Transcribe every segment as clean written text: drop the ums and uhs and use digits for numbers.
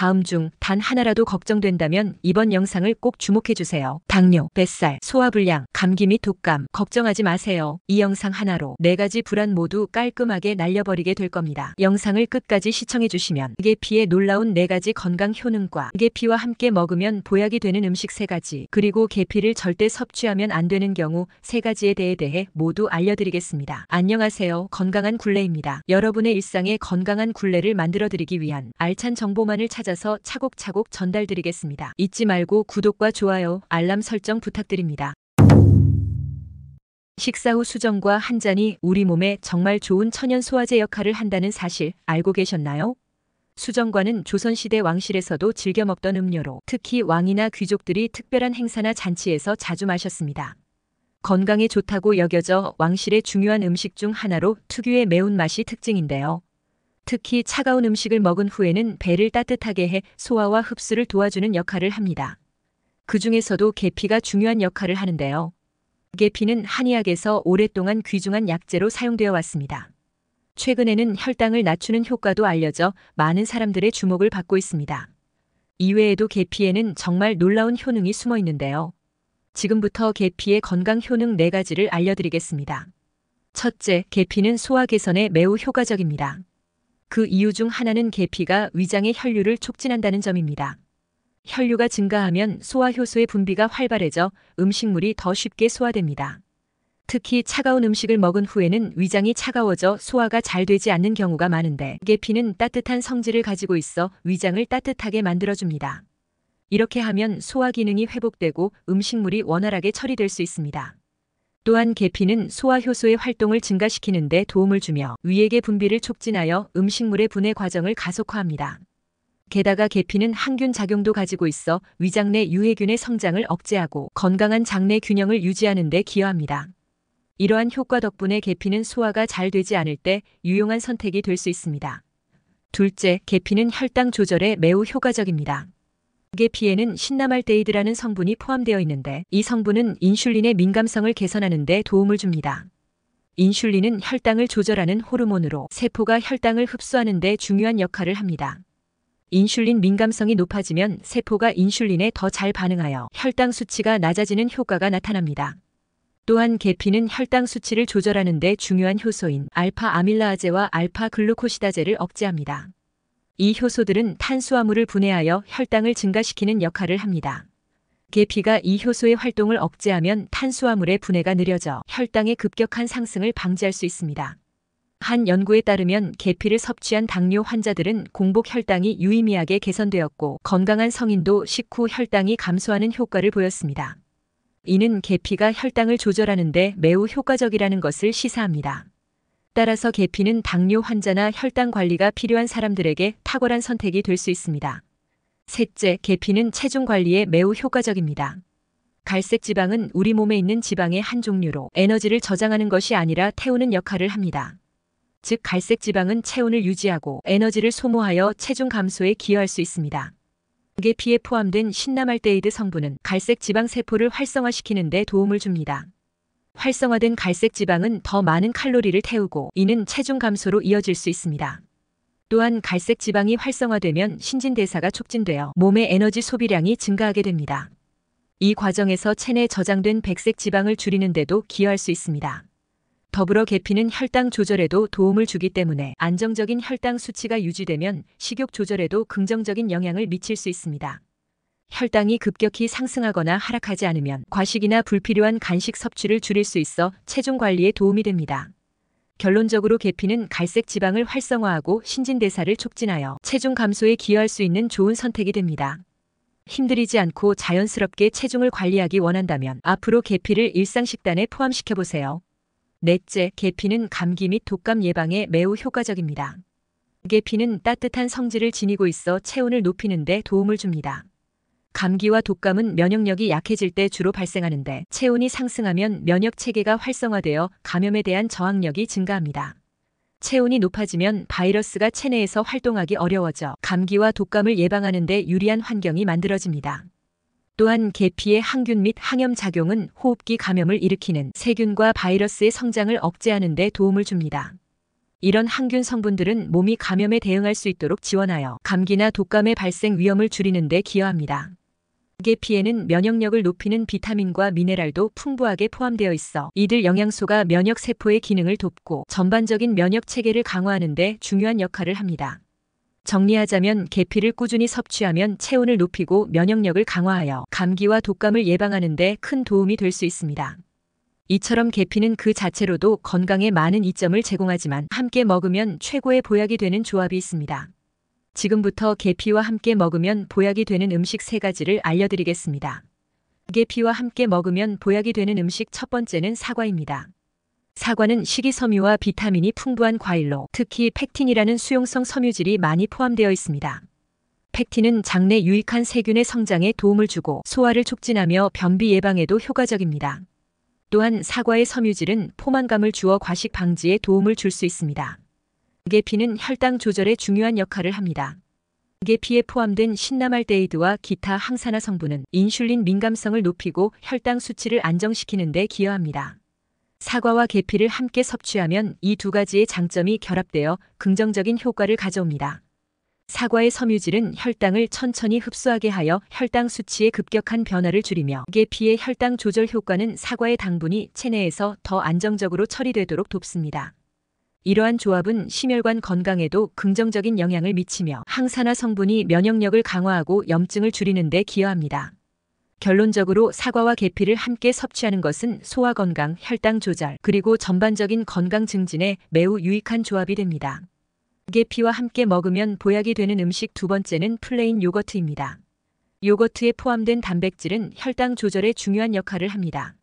다음 중 단 하나라도 걱정된다면 이번 영상을 꼭 주목해주세요. 당뇨, 뱃살, 소화불량, 감기 및 독감 걱정하지 마세요. 이 영상 하나로 4가지 불안 모두 깔끔하게 날려버리게 될 겁니다. 영상을 끝까지 시청해주시면 계피의 놀라운 4가지 건강 효능과 계피와 함께 먹으면 보약이 되는 음식 3가지, 그리고 계피를 절대 섭취하면 안 되는 경우 3가지에 대해 모두 알려드리겠습니다. 안녕하세요. 건강한 굴레입니다. 여러분의 일상에 건강한 굴레를 만들어드리기 위한 알찬 정보만을 찾아서 차곡차곡 전달드리겠습니다. 잊지 말고 구독과 좋아요, 알람 설정 부탁드립니다. 식사 후 수정과 한 잔이 우리 몸에 정말 좋은 천연 소화제 역할을 한다는 사실 알고 계셨나요? 수정과는 조선시대 왕실에서도 즐겨 먹던 음료로 특히 왕이나 귀족들이 특별한 행사나 잔치에서 자주 마셨습니다. 건강에 좋다고 여겨져 왕실의 중요한 음식 중 하나로 특유의 매운맛이 특징인데요. 특히 차가운 음식을 먹은 후에는 배를 따뜻하게 해 소화와 흡수를 도와주는 역할을 합니다. 그 중에서도 계피가 중요한 역할을 하는데요. 계피는 한의학에서 오랫동안 귀중한 약재로 사용되어 왔습니다. 최근에는 혈당을 낮추는 효과도 알려져 많은 사람들의 주목을 받고 있습니다. 이외에도 계피에는 정말 놀라운 효능이 숨어 있는데요. 지금부터 계피의 건강 효능 4가지를 알려드리겠습니다. 첫째, 계피는 소화 개선에 매우 효과적입니다. 그 이유 중 하나는 계피가 위장의 혈류를 촉진한다는 점입니다. 혈류가 증가하면 소화 효소의 분비가 활발해져 음식물이 더 쉽게 소화됩니다. 특히 차가운 음식을 먹은 후에는 위장이 차가워져 소화가 잘 되지 않는 경우가 많은데 계피는 따뜻한 성질을 가지고 있어 위장을 따뜻하게 만들어줍니다. 이렇게 하면 소화 기능이 회복되고 음식물이 원활하게 처리될 수 있습니다. 또한 계피는 소화 효소의 활동을 증가시키는 데 도움을 주며 위액의 분비를 촉진하여 음식물의 분해 과정을 가속화합니다. 게다가 계피는 항균 작용도 가지고 있어 위장 내 유해균의 성장을 억제하고 건강한 장내 균형을 유지하는 데 기여합니다. 이러한 효과 덕분에 계피는 소화가 잘 되지 않을 때 유용한 선택이 될 수 있습니다. 둘째, 계피는 혈당 조절에 매우 효과적입니다. 계피에는 신라말데히드라는 성분이 포함되어 있는데 이 성분은 인슐린의 민감성을 개선하는 데 도움을 줍니다. 인슐린은 혈당을 조절하는 호르몬으로 세포가 혈당을 흡수하는 데 중요한 역할을 합니다. 인슐린 민감성이 높아지면 세포가 인슐린에 더 잘 반응하여 혈당 수치가 낮아지는 효과가 나타납니다. 또한 계피는 혈당 수치를 조절하는 데 중요한 효소인 알파 아밀라아제와 알파 글루코시다제를 억제합니다. 이 효소들은 탄수화물을 분해하여 혈당을 증가시키는 역할을 합니다. 계피가 이 효소의 활동을 억제하면 탄수화물의 분해가 느려져 혈당의 급격한 상승을 방지할 수 있습니다. 한 연구에 따르면 계피를 섭취한 당뇨 환자들은 공복 혈당이 유의미하게 개선되었고 건강한 성인도 식후 혈당이 감소하는 효과를 보였습니다. 이는 계피가 혈당을 조절하는 데 매우 효과적이라는 것을 시사합니다. 따라서 계피는 당뇨 환자나 혈당 관리가 필요한 사람들에게 탁월한 선택이 될 수 있습니다. 셋째, 계피는 체중 관리에 매우 효과적입니다. 갈색 지방은 우리 몸에 있는 지방의 한 종류로 에너지를 저장하는 것이 아니라 태우는 역할을 합니다. 즉 갈색 지방은 체온을 유지하고 에너지를 소모하여 체중 감소에 기여할 수 있습니다. 계피에 포함된 신라말데히드 성분은 갈색 지방 세포를 활성화시키는 데 도움을 줍니다. 활성화된 갈색 지방은 더 많은 칼로리를 태우고 이는 체중 감소로 이어질 수 있습니다. 또한 갈색 지방이 활성화되면 신진대사가 촉진되어 몸의 에너지 소비량이 증가하게 됩니다. 이 과정에서 체내에 저장된 백색 지방을 줄이는 데도 기여할 수 있습니다. 더불어 계피는 혈당 조절에도 도움을 주기 때문에 안정적인 혈당 수치가 유지되면 식욕 조절에도 긍정적인 영향을 미칠 수 있습니다. 혈당이 급격히 상승하거나 하락하지 않으면 과식이나 불필요한 간식 섭취를 줄일 수 있어 체중 관리에 도움이 됩니다. 결론적으로 계피는 갈색 지방을 활성화하고 신진대사를 촉진하여 체중 감소에 기여할 수 있는 좋은 선택이 됩니다. 힘들이지 않고 자연스럽게 체중을 관리하기 원한다면 앞으로 계피를 일상 식단에 포함시켜보세요. 넷째, 계피는 감기 및 독감 예방에 매우 효과적입니다. 계피는 따뜻한 성질을 지니고 있어 체온을 높이는 데 도움을 줍니다. 감기와 독감은 면역력이 약해질 때 주로 발생하는데 체온이 상승하면 면역 체계가 활성화되어 감염에 대한 저항력이 증가합니다. 체온이 높아지면 바이러스가 체내에서 활동하기 어려워져 감기와 독감을 예방하는 데 유리한 환경이 만들어집니다. 또한 계피의 항균 및 항염 작용은 호흡기 감염을 일으키는 세균과 바이러스의 성장을 억제하는 데 도움을 줍니다. 이런 항균 성분들은 몸이 감염에 대응할 수 있도록 지원하여 감기나 독감의 발생 위험을 줄이는 데 기여합니다. 계피에는 면역력을 높이는 비타민과 미네랄도 풍부하게 포함되어 있어 이들 영양소가 면역 세포의 기능을 돕고 전반적인 면역 체계를 강화하는 데 중요한 역할을 합니다. 정리하자면 계피를 꾸준히 섭취하면 체온을 높이고 면역력을 강화하여 감기와 독감을 예방하는 데 큰 도움이 될 수 있습니다. 이처럼 계피는 그 자체로도 건강에 많은 이점을 제공하지만 함께 먹으면 최고의 보약이 되는 조합이 있습니다. 지금부터 계피와 함께 먹으면 보약이 되는 음식 3가지를 알려드리겠습니다. 계피와 함께 먹으면 보약이 되는 음식 첫 번째는 사과입니다. 사과는 식이섬유와 비타민이 풍부한 과일로 특히 펙틴이라는 수용성 섬유질이 많이 포함되어 있습니다. 펙틴은 장내 유익한 세균의 성장에 도움을 주고 소화를 촉진하며 변비 예방에도 효과적입니다. 또한 사과의 섬유질은 포만감을 주어 과식 방지에 도움을 줄 수 있습니다. 계피는 혈당 조절에 중요한 역할을 합니다. 계피에 포함된 신라말데히드와 기타 항산화 성분은 인슐린 민감성을 높이고 혈당 수치를 안정시키는 데 기여합니다. 사과와 계피를 함께 섭취하면 이 2가지의 장점이 결합되어 긍정적인 효과를 가져옵니다. 사과의 섬유질은 혈당을 천천히 흡수하게 하여 혈당 수치의 급격한 변화를 줄이며 계피의 혈당 조절 효과는 사과의 당분이 체내에서 더 안정적으로 처리되도록 돕습니다. 이러한 조합은 심혈관 건강에도 긍정적인 영향을 미치며 항산화 성분이 면역력을 강화하고 염증을 줄이는 데 기여합니다. 결론적으로 사과와 계피를 함께 섭취하는 것은 소화 건강, 혈당 조절, 그리고 전반적인 건강 증진에 매우 유익한 조합이 됩니다. 계피와 함께 먹으면 보약이 되는 음식 두 번째는 플레인 요거트입니다. 요거트에 포함된 단백질은 혈당 조절에 중요한 역할을 합니다.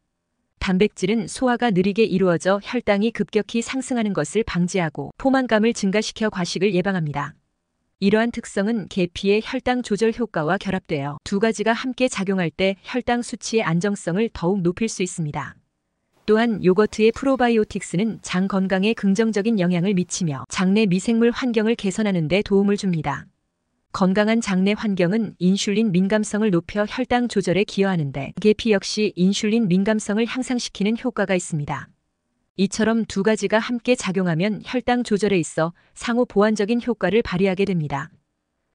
단백질은 소화가 느리게 이루어져 혈당이 급격히 상승하는 것을 방지하고 포만감을 증가시켜 과식을 예방합니다. 이러한 특성은 계피의 혈당 조절 효과와 결합되어 2가지가 함께 작용할 때 혈당 수치의 안정성을 더욱 높일 수 있습니다. 또한 요거트의 프로바이오틱스는 장 건강에 긍정적인 영향을 미치며 장내 미생물 환경을 개선하는 데 도움을 줍니다. 건강한 장내 환경은 인슐린 민감성을 높여 혈당 조절에 기여하는데 계피 역시 인슐린 민감성을 향상시키는 효과가 있습니다. 이처럼 2가지가 함께 작용하면 혈당 조절에 있어 상호 보완적인 효과를 발휘하게 됩니다.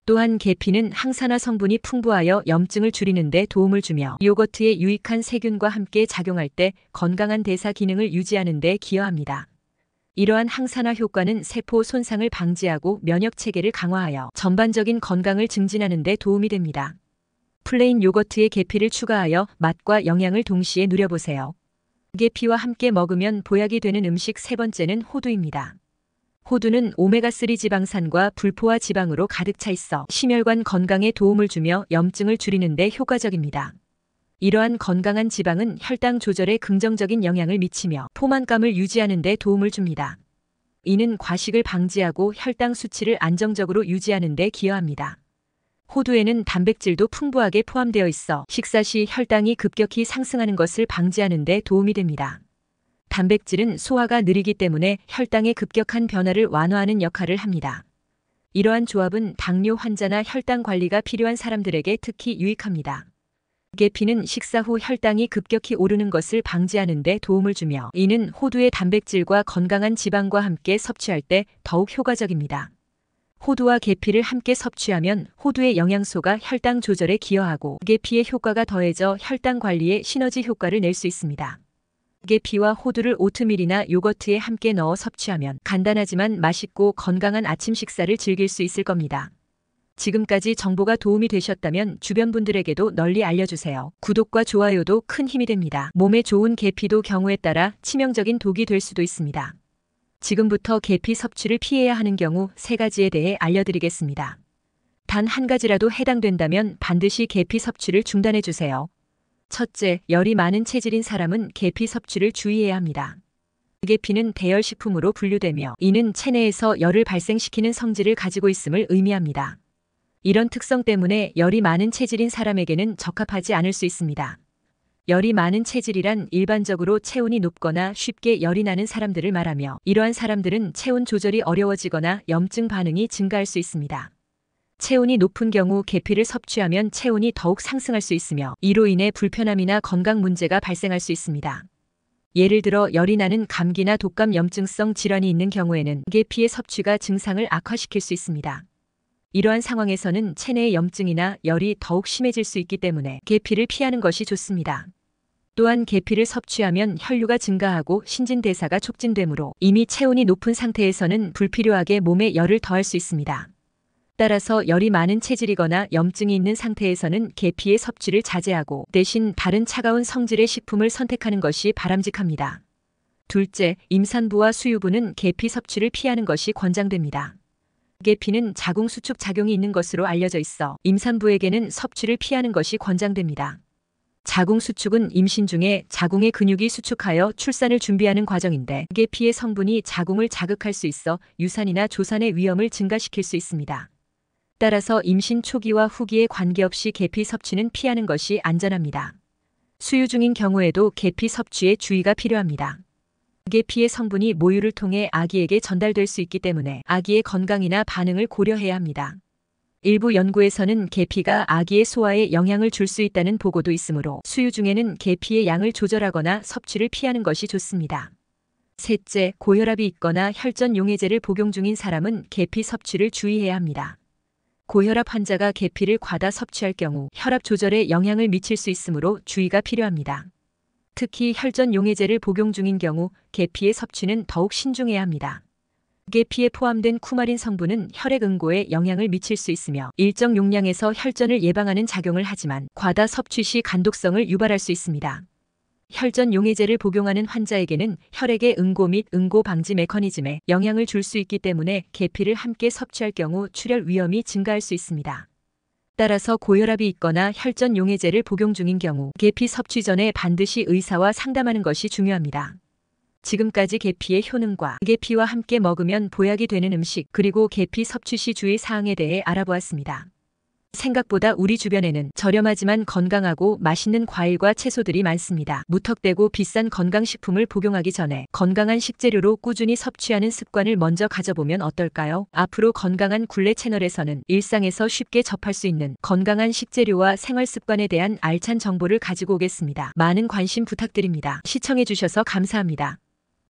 또한 계피는 항산화 성분이 풍부하여 염증을 줄이는 데 도움을 주며 요거트의 유익한 세균과 함께 작용할 때 건강한 대사 기능을 유지하는 데 기여합니다. 이러한 항산화 효과는 세포 손상을 방지하고 면역 체계를 강화하여 전반적인 건강을 증진하는 데 도움이 됩니다. 플레인 요거트에 계피를 추가하여 맛과 영양을 동시에 누려보세요. 계피와 함께 먹으면 보약이 되는 음식 3번째는 호두입니다. 호두는 오메가3 지방산과 불포화 지방으로 가득 차 있어 심혈관 건강에 도움을 주며 염증을 줄이는 데 효과적입니다. 이러한 건강한 지방은 혈당 조절에 긍정적인 영향을 미치며 포만감을 유지하는 데 도움을 줍니다. 이는 과식을 방지하고 혈당 수치를 안정적으로 유지하는 데 기여합니다. 호두에는 단백질도 풍부하게 포함되어 있어 식사 시 혈당이 급격히 상승하는 것을 방지하는 데 도움이 됩니다. 단백질은 소화가 느리기 때문에 혈당의 급격한 변화를 완화하는 역할을 합니다. 이러한 조합은 당뇨 환자나 혈당 관리가 필요한 사람들에게 특히 유익합니다. 계피는 식사 후 혈당이 급격히 오르는 것을 방지하는 데 도움을 주며 이는 호두의 단백질과 건강한 지방과 함께 섭취할 때 더욱 효과적입니다. 호두와 계피를 함께 섭취하면 호두의 영양소가 혈당 조절에 기여하고 계피의 효과가 더해져 혈당 관리에 시너지 효과를 낼 수 있습니다. 계피와 호두를 오트밀이나 요거트에 함께 넣어 섭취하면 간단하지만 맛있고 건강한 아침 식사를 즐길 수 있을 겁니다. 지금까지 정보가 도움이 되셨다면 주변 분들에게도 널리 알려주세요. 구독과 좋아요도 큰 힘이 됩니다. 몸에 좋은 계피도 경우에 따라 치명적인 독이 될 수도 있습니다. 지금부터 계피 섭취를 피해야 하는 경우 3가지에 대해 알려드리겠습니다. 단 한 가지라도 해당된다면 반드시 계피 섭취를 중단해주세요. 첫째, 열이 많은 체질인 사람은 계피 섭취를 주의해야 합니다. 계피는 대열식품으로 분류되며 이는 체내에서 열을 발생시키는 성질을 가지고 있음을 의미합니다. 이런 특성 때문에 열이 많은 체질인 사람에게는 적합하지 않을 수 있습니다. 열이 많은 체질이란 일반적으로 체온이 높거나 쉽게 열이 나는 사람들을 말하며 이러한 사람들은 체온 조절이 어려워지거나 염증 반응이 증가할 수 있습니다. 체온이 높은 경우 계피를 섭취하면 체온이 더욱 상승할 수 있으며 이로 인해 불편함이나 건강 문제가 발생할 수 있습니다. 예를 들어 열이 나는 감기나 독감 염증성 질환이 있는 경우에는 계피의 섭취가 증상을 악화시킬 수 있습니다. 이러한 상황에서는 체내의 염증이나 열이 더욱 심해질 수 있기 때문에 계피를 피하는 것이 좋습니다. 또한 계피를 섭취하면 혈류가 증가하고 신진대사가 촉진되므로 이미 체온이 높은 상태에서는 불필요하게 몸에 열을 더할 수 있습니다. 따라서 열이 많은 체질이거나 염증이 있는 상태에서는 계피의 섭취를 자제하고 대신 다른 차가운 성질의 식품을 선택하는 것이 바람직합니다. 둘째, 임산부와 수유부는 계피 섭취를 피하는 것이 권장됩니다. 계피는 자궁수축 작용이 있는 것으로 알려져 있어 임산부에게는 섭취를 피하는 것이 권장됩니다. 자궁수축은 임신 중에 자궁의 근육이 수축하여 출산을 준비하는 과정인데 계피의 성분이 자궁을 자극할 수 있어 유산이나 조산의 위험을 증가시킬 수 있습니다. 따라서 임신 초기와 후기에 관계없이 계피 섭취는 피하는 것이 안전합니다. 수유 중인 경우에도 계피 섭취에 주의가 필요합니다. 계피의 성분이 모유를 통해 아기에게 전달될 수 있기 때문에 아기의 건강이나 반응을 고려해야 합니다. 일부 연구에서는 계피가 아기의 소화에 영향을 줄 수 있다는 보고도 있으므로 수유 중에는 계피의 양을 조절하거나 섭취를 피하는 것이 좋습니다. 셋째, 고혈압이 있거나 혈전 용해제를 복용 중인 사람은 계피 섭취를 주의해야 합니다. 고혈압 환자가 계피를 과다 섭취할 경우 혈압 조절에 영향을 미칠 수 있으므로 주의가 필요합니다. 특히 혈전 용해제를 복용 중인 경우 계피의 섭취는 더욱 신중해야 합니다. 계피에 포함된 쿠마린 성분은 혈액 응고에 영향을 미칠 수 있으며 일정 용량에서 혈전을 예방하는 작용을 하지만 과다 섭취 시 간독성을 유발할 수 있습니다. 혈전 용해제를 복용하는 환자에게는 혈액의 응고 및 응고 방지 메커니즘에 영향을 줄 수 있기 때문에 계피를 함께 섭취할 경우 출혈 위험이 증가할 수 있습니다. 따라서 고혈압이 있거나 혈전 용해제를 복용 중인 경우 계피 섭취 전에 반드시 의사와 상담하는 것이 중요합니다. 지금까지 계피의 효능과 계피와 함께 먹으면 보약이 되는 음식 그리고 계피 섭취 시 주의 사항에 대해 알아보았습니다. 생각보다 우리 주변에는 저렴하지만 건강하고 맛있는 과일과 채소들이 많습니다. 무턱대고 비싼 건강식품을 복용하기 전에 건강한 식재료로 꾸준히 섭취하는 습관을 먼저 가져보면 어떨까요? 앞으로 건강한 굴레 채널에서는 일상에서 쉽게 접할 수 있는 건강한 식재료와 생활 습관에 대한 알찬 정보를 가지고 오겠습니다. 많은 관심 부탁드립니다. 시청해주셔서 감사합니다.